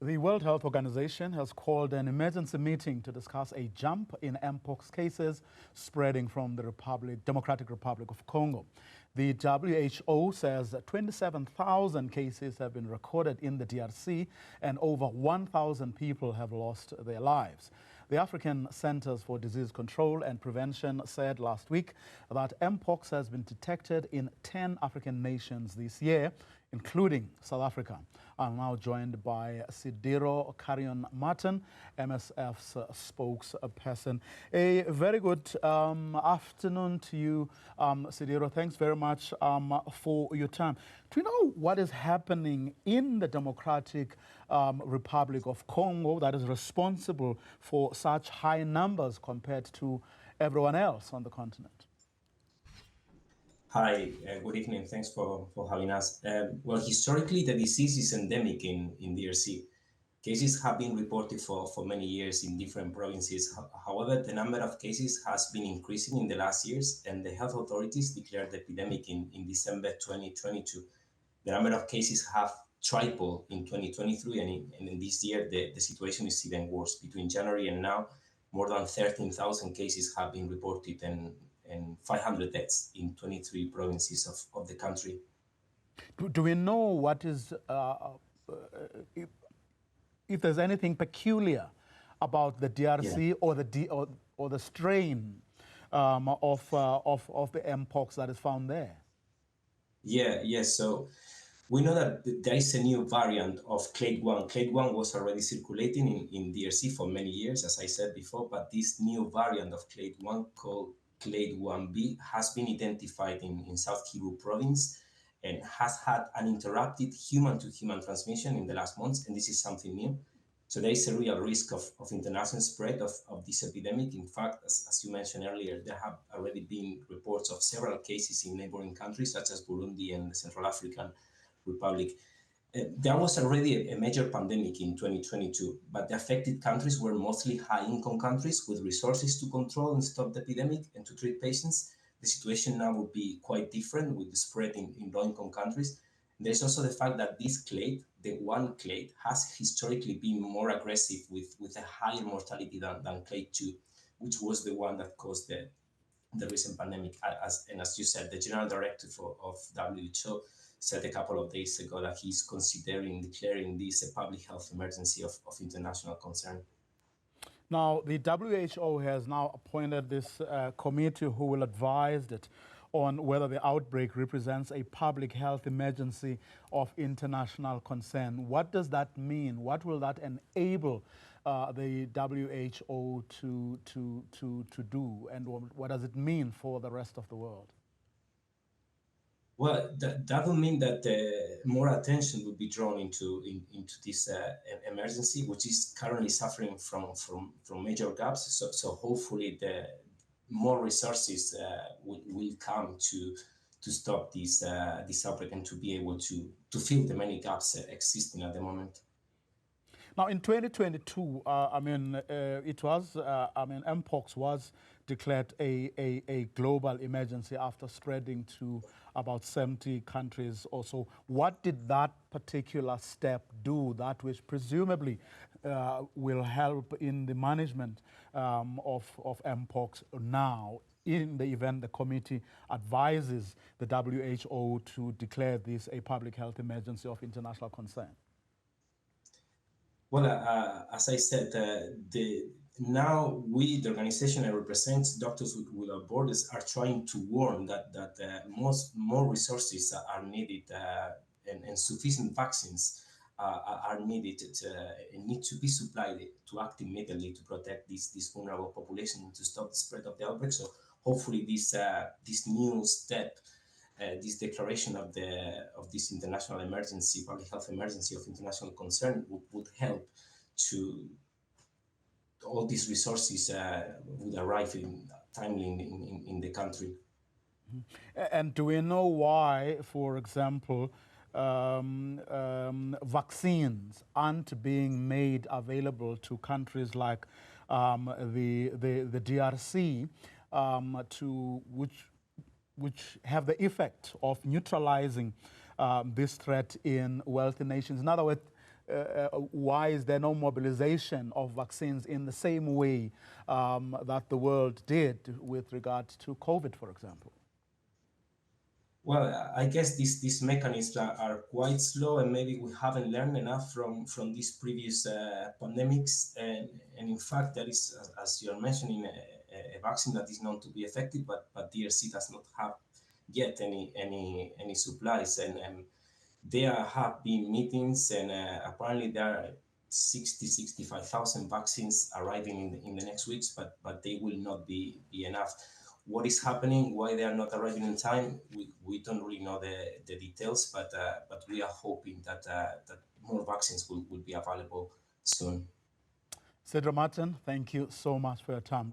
The World Health Organization has called an emergency meeting to discuss a jump in Mpox cases spreading from the Democratic Republic of Congo. The WHO says that 27,000 cases have been recorded in the DRC and over 1,000 people have lost their lives. The African Centers for Disease Control and Prevention said last week that Mpox has been detected in 10 African nations this year, including South Africa. I'm now joined by Isidro Carrión Martín, MSF's spokesperson. A very good afternoon to you, Isidro. Thanks very much for your time. Do you know what is happening in the Democratic Republic of Congo that is responsible for such high numbers compared to everyone else on the continent? Hi, good evening. Thanks for having us. Well, historically, the disease is endemic in DRC. Cases have been reported for many years in different provinces. However, the number of cases has been increasing in the last years, and the health authorities declared the epidemic in December 2022. The number of cases have tripled in 2023, and in this year, the situation is even worse. Between January and now, more than 13,000 cases have been reported and 500 deaths in 23 provinces of the country. Do we know what is, if there's anything peculiar about the DRC or the strain of the Mpox that is found there? Yes. So we know that there is a new variant of clade 1. Clade 1 was already circulating in DRC for many years, as I said before, but this new variant of clade 1 called clade 1b has been identified in South Kivu province and has had uninterrupted human-to-human transmission in the last months, and this is something new. So there is a real risk of international spread of this epidemic. In fact, as you mentioned earlier, there have already been reports of several cases in neighboring countries such as Burundi and the Central African Republic. There was already a major pandemic in 2022, but the affected countries were mostly high-income countries with resources to control and stop the epidemic and to treat patients. The situation now would be quite different with the spread in low-income countries. There's also the fact that this clade, the 1 clade, has historically been more aggressive with a higher mortality than clade 2, which was the one that caused the recent pandemic. As you said, the General Director of WHO said a couple of days ago that he's considering declaring this a public health emergency of international concern. Now, the WHO has now appointed this committee who will advise it on whether the outbreak represents a public health emergency of international concern. What does that mean? What will that enable the WHO to do? And what does it mean for the rest of the world? Well, that will mean that more attention will be drawn into this emergency, which is currently suffering from major gaps. So hopefully the more resources will come to stop this outbreak and to be able to fill the many gaps existing at the moment. Now, in 2022, Mpox was declared a global emergency after spreading to about 70 countries or so. What did that particular step do, that which presumably will help in the management of Mpox now, in the event the committee advises the WHO to declare this a public health emergency of international concern? Well, as I said, now we, the organization that represents Doctors Without Borders, are trying to warn that more resources are needed and sufficient vaccines are needed and need to be supplied to act immediately to protect this vulnerable population and to stop the spread of the outbreak. So hopefully this new step, this declaration of this international emergency, public health emergency of international concern, would help to all these resources would arrive timely in the country. And do we know why, for example, vaccines aren't being made available to countries like the DRC, which have the effect of neutralizing this threat in wealthy nations? In other words, why is there no mobilization of vaccines in the same way that the world did with regard to COVID, for example? Well, I guess these mechanisms are quite slow, and maybe we haven't learned enough from these previous pandemics. And in fact, there is, as you're mentioning, a vaccine that is known to be effective, but DRC does not have yet any supplies. And there have been meetings, and apparently there are 65,000 vaccines arriving in the next weeks, but they will not be enough. What is happening, why they are not arriving in time, we don't really know the details, but we are hoping that that more vaccines will be available soon. Isidro Martín, thank you so much for your time.